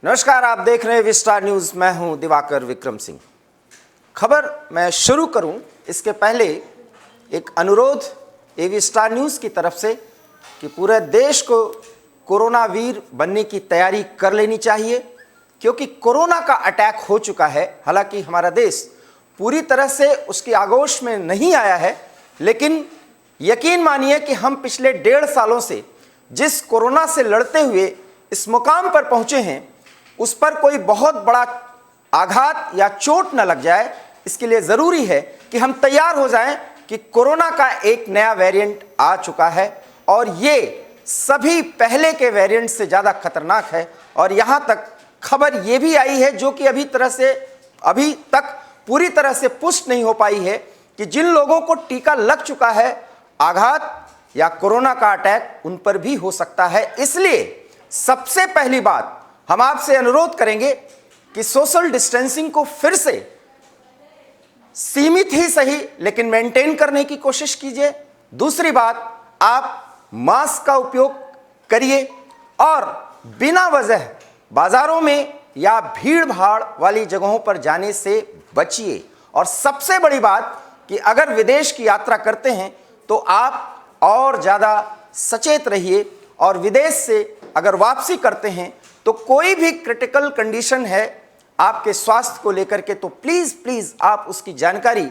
नमस्कार, आप देख रहे हैं विस्टार न्यूज। मैं हूं दिवाकर विक्रम सिंह। खबर मैं शुरू करूं इसके पहले एक अनुरोध एवी स्टार न्यूज की तरफ से कि पूरे देश को कोरोना वीर बनने की तैयारी कर लेनी चाहिए, क्योंकि कोरोना का अटैक हो चुका है। हालांकि हमारा देश पूरी तरह से उसकी आगोश में नहीं आया है, लेकिन यकीन मानिए कि हम पिछले 1.5 सालों से जिस कोरोना से लड़ते हुए इस मुकाम पर पहुंचे हैं, उस पर कोई बहुत बड़ा आघात या चोट न लग जाए, इसके लिए ज़रूरी है कि हम तैयार हो जाएं कि कोरोना का एक नया वेरिएंट आ चुका है और ये सभी पहले के वेरिएंट से ज़्यादा खतरनाक है। और यहाँ तक खबर ये भी आई है, जो कि अभी तक पूरी तरह से पुष्ट नहीं हो पाई है, कि जिन लोगों को टीका लग चुका है, आघात या कोरोना का अटैक उन पर भी हो सकता है। इसलिए सबसे पहली बात हम आपसे अनुरोध करेंगे कि सोशल डिस्टेंसिंग को फिर से सीमित ही सही लेकिन मेंटेन करने की कोशिश कीजिए। दूसरी बात, आप मास्क का उपयोग करिए और बिना वजह बाजारों में या भीड़ भाड़ वाली जगहों पर जाने से बचिए। और सबसे बड़ी बात कि अगर विदेश की यात्रा करते हैं तो आप और ज़्यादा सचेत रहिए, और विदेश से अगर वापसी करते हैं तो कोई भी क्रिटिकल कंडीशन है आपके स्वास्थ्य को लेकर के, तो प्लीज़ आप उसकी जानकारी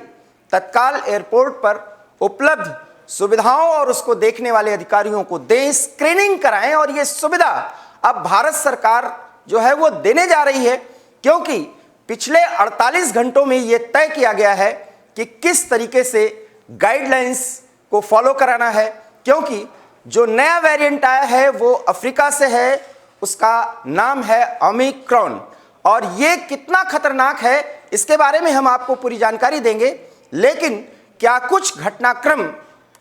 तत्काल एयरपोर्ट पर उपलब्ध सुविधाओं और उसको देखने वाले अधिकारियों को दें, स्क्रीनिंग कराएं। और ये सुविधा अब भारत सरकार जो है वो देने जा रही है, क्योंकि पिछले 48 घंटों में ये तय किया गया है कि किस तरीके से गाइडलाइंस को फॉलो कराना है। क्योंकि जो नया वेरिएंट आया है वो अफ्रीका से है, उसका नाम है ओमिक्रॉन, और ये कितना खतरनाक है इसके बारे में हम आपको पूरी जानकारी देंगे। लेकिन क्या कुछ घटनाक्रम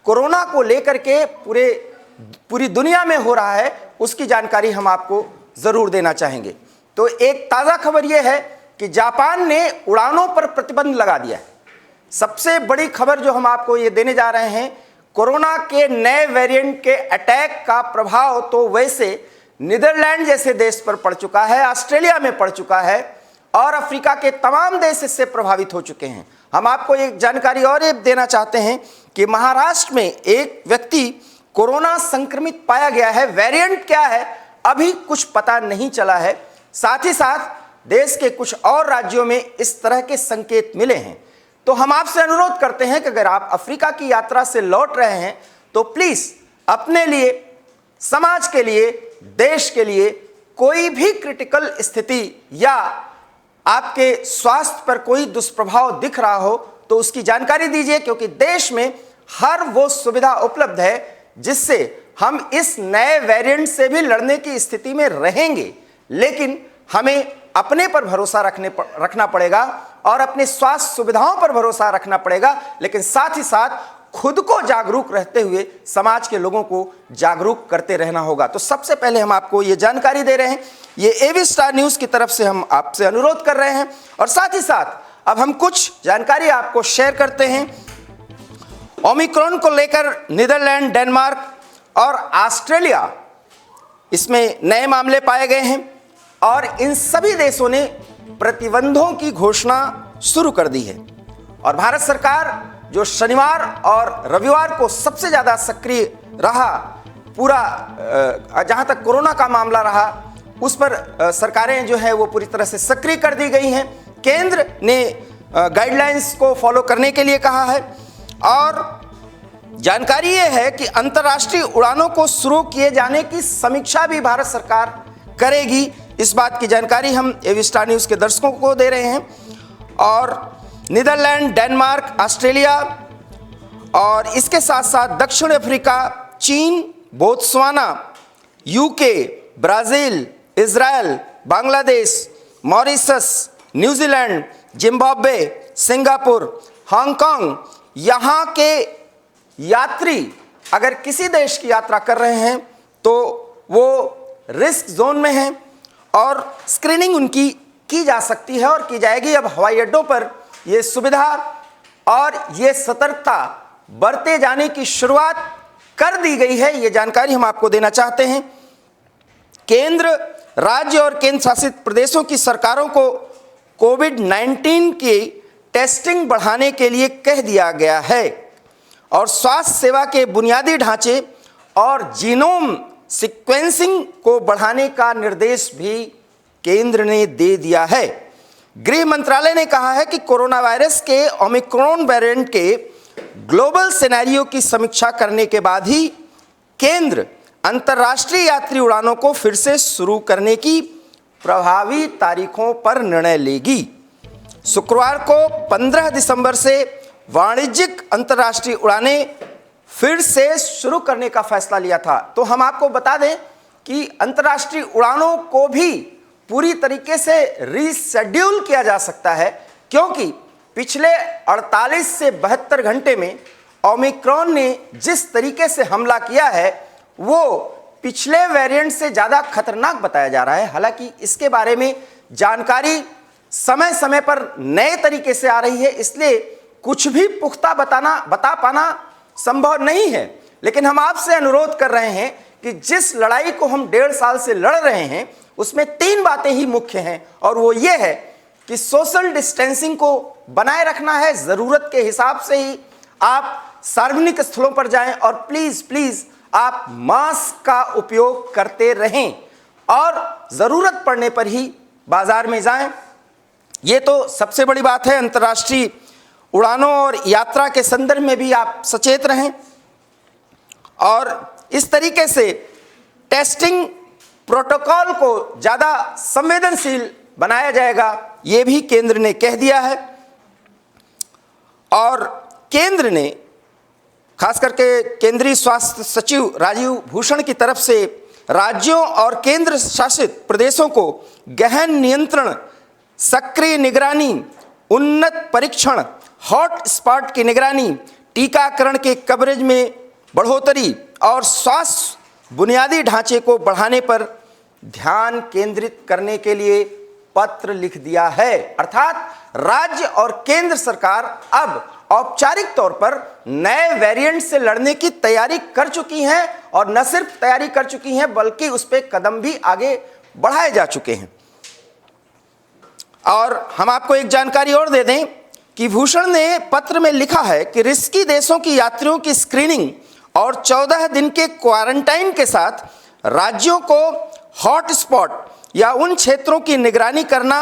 कोरोना को लेकर के पूरी दुनिया में हो रहा है, उसकी जानकारी हम आपको ज़रूर देना चाहेंगे। तो एक ताज़ा खबर यह है कि जापान ने उड़ानों पर प्रतिबंध लगा दिया है। सबसे बड़ी खबर जो हम आपको ये देने जा रहे हैं, कोरोना के नए वेरिएंट के अटैक का प्रभाव तो वैसे नीदरलैंड जैसे देश पर पड़ चुका है, ऑस्ट्रेलिया में पड़ चुका है, और अफ्रीका के तमाम देश इससे प्रभावित हो चुके हैं। हम आपको एक जानकारी और ये देना चाहते हैं कि महाराष्ट्र में एक व्यक्ति कोरोना संक्रमित पाया गया है। वेरिएंट क्या है अभी कुछ पता नहीं चला है। साथ ही साथ देश के कुछ और राज्यों में इस तरह के संकेत मिले हैं। तो हम आपसे अनुरोध करते हैं कि अगर आप अफ्रीका की यात्रा से लौट रहे हैं तो प्लीज़ अपने लिए, समाज के लिए, देश के लिए कोई भी क्रिटिकल स्थिति या आपके स्वास्थ्य पर कोई दुष्प्रभाव दिख रहा हो तो उसकी जानकारी दीजिए, क्योंकि देश में हर वो सुविधा उपलब्ध है जिससे हम इस नए वेरिएंट से भी लड़ने की स्थिति में रहेंगे। लेकिन हमें अपने पर भरोसा रखना पड़ेगा और अपने स्वास्थ्य सुविधाओं पर भरोसा रखना पड़ेगा, लेकिन साथ ही साथ खुद को जागरूक रहते हुए समाज के लोगों को जागरूक करते रहना होगा। तो सबसे पहले हम आपको ये जानकारी दे रहे हैं, ये एवी स्टार न्यूज़ की तरफ से हम आपसे अनुरोध कर रहे हैं। और साथ ही साथ अब हम कुछ जानकारी आपको शेयर करते हैं। ओमिक्रॉन को लेकर नीदरलैंड, डेनमार्क और ऑस्ट्रेलिया, इसमें नए मामले पाए गए हैं और इन सभी देशों ने प्रतिबंधों की घोषणा शुरू कर दी है। और भारत सरकार जो शनिवार और रविवार को सबसे ज़्यादा सक्रिय रहा, पूरा जहाँ तक कोरोना का मामला रहा, उस पर सरकारें जो है वो पूरी तरह से सक्रिय कर दी गई हैं। केंद्र ने गाइडलाइंस को फॉलो करने के लिए कहा है। और जानकारी ये है कि अंतर्राष्ट्रीय उड़ानों को शुरू किए जाने की समीक्षा भी भारत सरकार करेगी। इस बात की जानकारी हम एवी स्टार न्यूज़ के दर्शकों को दे रहे हैं। और नीदरलैंड, डेनमार्क, ऑस्ट्रेलिया और इसके साथ साथ दक्षिण अफ्रीका, चीन, Botswana, UK, Brazil, Israel, Bangladesh, Mauritius, New Zealand, Zimbabwe, Singapore, Hong Kong, यहाँ के यात्री अगर किसी देश की यात्रा कर रहे हैं तो वो रिस्क जोन में हैं और स्क्रीनिंग उनकी की जा सकती है और की जाएगी। अब हवाई अड्डों पर ये सुविधा और ये सतर्कता बरते जाने की शुरुआत कर दी गई है, ये जानकारी हम आपको देना चाहते हैं। केंद्र राज्य और केंद्र शासित प्रदेशों की सरकारों को कोविड-19 की टेस्टिंग बढ़ाने के लिए कह दिया गया है और स्वास्थ्य सेवा के बुनियादी ढांचे और जीनोम सीक्वेंसिंग को बढ़ाने का निर्देश भी केंद्र ने दे दिया है। गृह मंत्रालय ने कहा है कि कोरोना वायरस के ओमिक्रॉन वेरिएंट के ग्लोबल सिनेरियो की समीक्षा करने के बाद ही केंद्र अंतर्राष्ट्रीय यात्री उड़ानों को फिर से शुरू करने की प्रभावी तारीखों पर निर्णय लेगी। शुक्रवार को 15 दिसंबर से वाणिज्यिक अंतर्राष्ट्रीय उड़ानें फिर से शुरू करने का फैसला लिया था। तो हम आपको बता दें कि अंतर्राष्ट्रीय उड़ानों को भी पूरी तरीके से रीशेड्यूल किया जा सकता है, क्योंकि पिछले 48 से 72 घंटे में ओमिक्रॉन ने जिस तरीके से हमला किया है वो पिछले वेरिएंट से ज़्यादा खतरनाक बताया जा रहा है। हालांकि इसके बारे में जानकारी समय समय पर नए तरीके से आ रही है, इसलिए कुछ भी पुख्ता बता पाना संभव नहीं है। लेकिन हम आपसे अनुरोध कर रहे हैं कि जिस लड़ाई को हम 1.5 साल से लड़ रहे हैं उसमें 3 बातें ही मुख्य हैं, और वो ये है कि सोशल डिस्टेंसिंग को बनाए रखना है, ज़रूरत के हिसाब से ही आप सार्वजनिक स्थलों पर जाएं और प्लीज़ आप मास्क का उपयोग करते रहें और ज़रूरत पड़ने पर ही बाजार में जाएं। ये तो सबसे बड़ी बात है। अंतर्राष्ट्रीय उड़ानों और यात्रा के संदर्भ में भी आप सचेत रहें और इस तरीके से टेस्टिंग प्रोटोकॉल को ज़्यादा संवेदनशील बनाया जाएगा, ये भी केंद्र ने कह दिया है। और केंद्र ने खास करके केंद्रीय स्वास्थ्य सचिव राजीव भूषण की तरफ से राज्यों और केंद्र शासित प्रदेशों को गहन नियंत्रण, सक्रिय निगरानी, उन्नत परीक्षण, हॉट स्पॉट की निगरानी, टीकाकरण के कवरेज में बढ़ोतरी और स्वास्थ्य बुनियादी ढांचे को बढ़ाने पर ध्यान केंद्रित करने के लिए पत्र लिख दिया है। अर्थात राज्य और केंद्र सरकार अब औपचारिक तौर पर नए वेरिएंट से लड़ने की तैयारी कर चुकी हैं और न सिर्फ तैयारी कर चुकी हैं बल्कि उस पर कदम भी आगे बढ़ाए जा चुके हैं। और हम आपको एक जानकारी और दे दें कि भूषण ने पत्र में लिखा है कि रिस्की देशों की यात्रियों की स्क्रीनिंग और 14 दिन के क्वारंटाइन के साथ राज्यों को हॉट स्पॉट या उन क्षेत्रों की निगरानी करना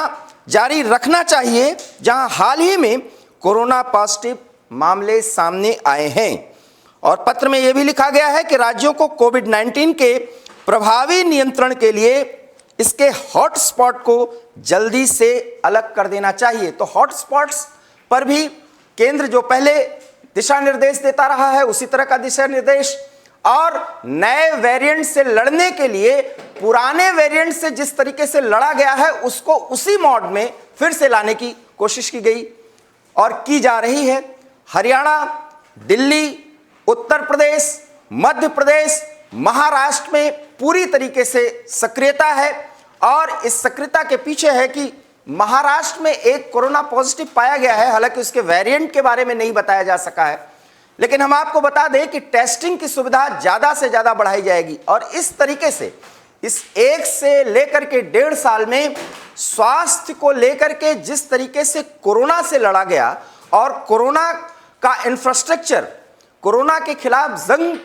जारी रखना चाहिए जहां हाल ही में कोरोना पॉजिटिव मामले सामने आए हैं। और पत्र में यह भी लिखा गया है कि राज्यों को कोविड-19 के प्रभावी नियंत्रण के लिए इसके हॉट स्पॉट को जल्दी से अलग कर देना चाहिए। तो हॉट स्पॉट्स पर भी केंद्र जो पहले दिशा निर्देश देता रहा है उसी तरह का दिशा निर्देश, और नए वेरिएंट से लड़ने के लिए पुराने वेरिएंट से जिस तरीके से लड़ा गया है उसको उसी मोड में फिर से लाने की कोशिश की गई और की जा रही है। हरियाणा, दिल्ली, उत्तर प्रदेश, मध्य प्रदेश, महाराष्ट्र में पूरी तरीके से सक्रियता है और इस सक्रियता के पीछे है कि महाराष्ट्र में एक कोरोना पॉजिटिव पाया गया है। हालांकि उसके वेरिएंट के बारे में नहीं बताया जा सका है, लेकिन हम आपको बता दें कि टेस्टिंग की सुविधा ज़्यादा से ज़्यादा बढ़ाई जाएगी और इस तरीके से इस 1 से लेकर के 1.5 साल में स्वास्थ्य को लेकर के जिस तरीके से कोरोना से लड़ा गया और कोरोना का इंफ्रास्ट्रक्चर, कोरोना के खिलाफ जंग,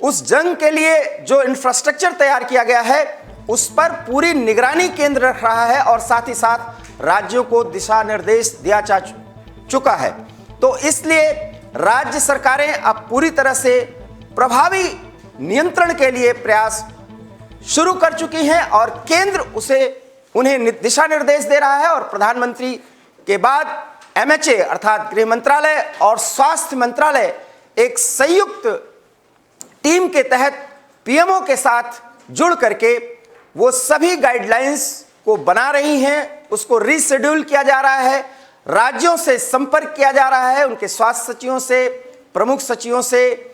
उस जंग के लिए जो इंफ्रास्ट्रक्चर तैयार किया गया है उस पर पूरी निगरानी केंद्र रख रहा है और साथ ही साथ राज्यों को दिशा निर्देश दिया जा चुका है। तो इसलिए राज्य सरकारें अब पूरी तरह से प्रभावी नियंत्रण के लिए प्रयास शुरू कर चुकी हैं और केंद्र उन्हें दिशा निर्देश दे रहा है और प्रधानमंत्री के बाद MHA अर्थात गृह मंत्रालय और स्वास्थ्य मंत्रालय एक संयुक्त टीम के तहत PMO के साथ जुड़ करके वो सभी गाइडलाइंस को बना रही हैं, उसको रीशेड्यूल किया जा रहा है, राज्यों से संपर्क किया जा रहा है, उनके स्वास्थ्य सचिवों से, प्रमुख सचिवों से,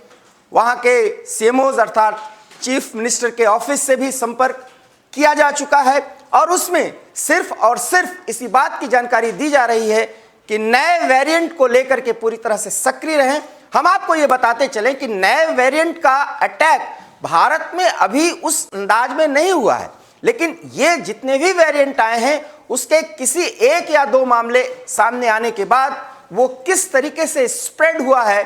वहाँ के CMOs अर्थात चीफ मिनिस्टर के ऑफिस से भी संपर्क किया जा चुका है और उसमें सिर्फ और सिर्फ इसी बात की जानकारी दी जा रही है कि नए वेरिएंट को लेकर के पूरी तरह से सक्रिय रहें। हम आपको ये बताते चलें कि नए वेरिएंट का अटैक भारत में अभी उस अंदाज में नहीं हुआ है। लेकिन ये जितने भी वेरिएंट आए हैं उसके किसी एक या दो मामले सामने आने के बाद वो किस तरीके से स्प्रेड हुआ है,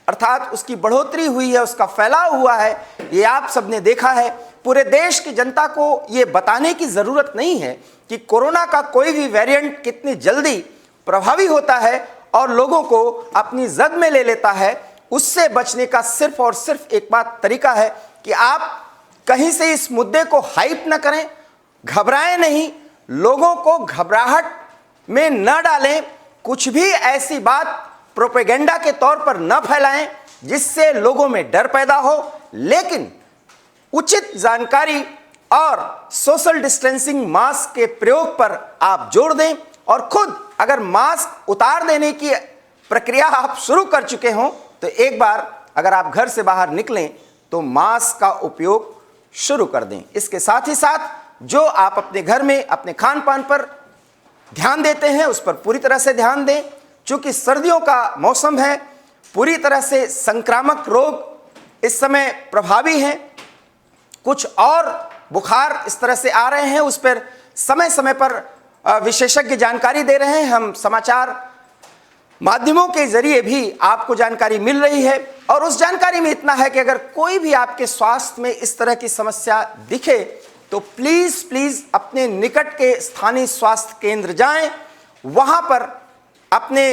अर्थात उसकी बढ़ोतरी हुई है, उसका फैलाव हुआ है, ये आप सबने देखा है। पूरे देश की जनता को ये बताने की जरूरत नहीं है कि कोरोना का कोई भी वेरिएंट कितनी जल्दी प्रभावी होता है और लोगों को अपनी जद में ले लेता है। उससे बचने का सिर्फ और सिर्फ एक बात तरीका है कि आप कहीं से इस मुद्दे को हाइप न करें, घबराएं नहीं, लोगों को घबराहट में न डालें, कुछ भी ऐसी बात प्रोपेगेंडा के तौर पर न फैलाएं जिससे लोगों में डर पैदा हो, लेकिन उचित जानकारी और सोशल डिस्टेंसिंग मास्क के प्रयोग पर आप जोर दें। और खुद अगर मास्क उतार देने की प्रक्रिया आप शुरू कर चुके हों तो एक बार अगर आप घर से बाहर निकलें तो मास्क का उपयोग शुरू कर दें। इसके साथ ही साथ जो आप अपने घर में अपने खान पान पर ध्यान देते हैं उस पर पूरी तरह से ध्यान दें। चूंकि सर्दियों का मौसम है, पूरी तरह से संक्रामक रोग इस समय प्रभावी हैं, कुछ और बुखार इस तरह से आ रहे हैं, उस पर समय समय पर विशेषज्ञ जानकारी दे रहे हैं। हम समाचार माध्यमों के जरिए भी आपको जानकारी मिल रही है और उस जानकारी में इतना है कि अगर कोई भी आपके स्वास्थ्य में इस तरह की समस्या दिखे तो प्लीज प्लीज अपने निकट के स्थानीय स्वास्थ्य केंद्र जाएं, वहां पर अपने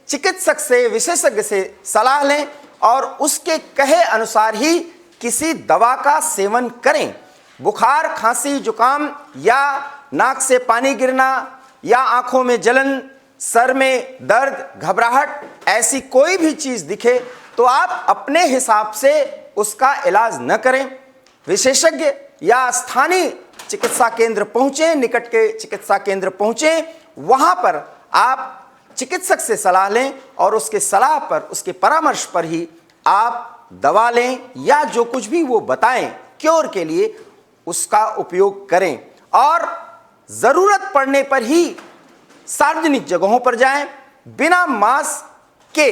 चिकित्सक से, विशेषज्ञ से सलाह लें और उसके कहे अनुसार ही किसी दवा का सेवन करें। बुखार, खांसी, जुकाम या नाक से पानी गिरना या आंखों में जलन, सर में दर्द, घबराहट, ऐसी कोई भी चीज दिखे तो आप अपने हिसाब से उसका इलाज न करें। विशेषज्ञ या स्थानीय चिकित्सा केंद्र पहुंचे, निकट के चिकित्सा केंद्र पहुंचे, वहां पर आप चिकित्सक से सलाह लें और उसके सलाह पर, उसके परामर्श पर ही आप दवा लें या जो कुछ भी वो बताएं क्योर के लिए उसका उपयोग करें। और जरूरत पड़ने पर ही सार्वजनिक जगहों पर जाएं। बिना मास्क के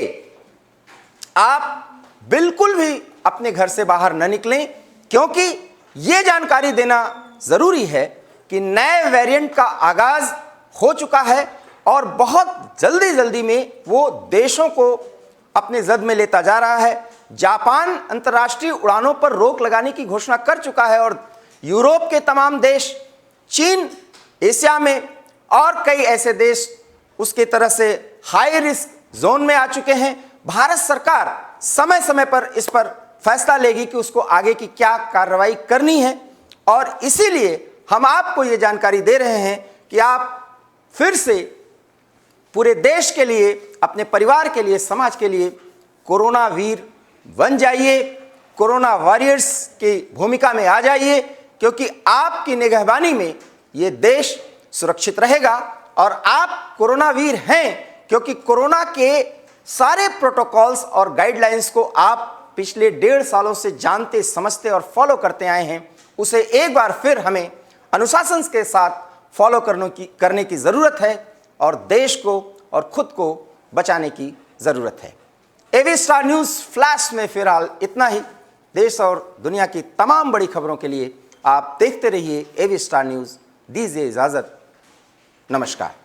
आप बिल्कुल भी अपने घर से बाहर न निकलें, क्योंकि यह जानकारी देना जरूरी है कि नए वेरिएंट का आगाज हो चुका है और बहुत जल्दी जल्दी में वो देशों को अपने जद में लेता जा रहा है। जापान अंतर्राष्ट्रीय उड़ानों पर रोक लगाने की घोषणा कर चुका है और यूरोप के तमाम देश, चीन, एशिया में और कई ऐसे देश उसके तरह से हाई रिस्क जोन में आ चुके हैं। भारत सरकार समय समय पर इस पर फैसला लेगी कि उसको आगे की क्या कार्रवाई करनी है और इसीलिए हम आपको ये जानकारी दे रहे हैं कि आप फिर से पूरे देश के लिए, अपने परिवार के लिए, समाज के लिए कोरोना वीर बन जाइए, कोरोना वॉरियर्स की भूमिका में आ जाइए, क्योंकि आपकी निगहबानी में ये देश सुरक्षित रहेगा और आप कोरोना वीर हैं, क्योंकि कोरोना के सारे प्रोटोकॉल्स और गाइडलाइंस को आप पिछले 1.5 सालों से जानते, समझते और फॉलो करते आए हैं। उसे एक बार फिर हमें अनुशासन के साथ फॉलो करने की ज़रूरत है और देश को और खुद को बचाने की ज़रूरत है। एवी स्टार न्यूज़ फ्लैश में फिलहाल इतना ही। देश और दुनिया की तमाम बड़ी खबरों के लिए आप देखते रहिए एवी स्टार न्यूज़। दीजिए इजाज़त, नमस्कार।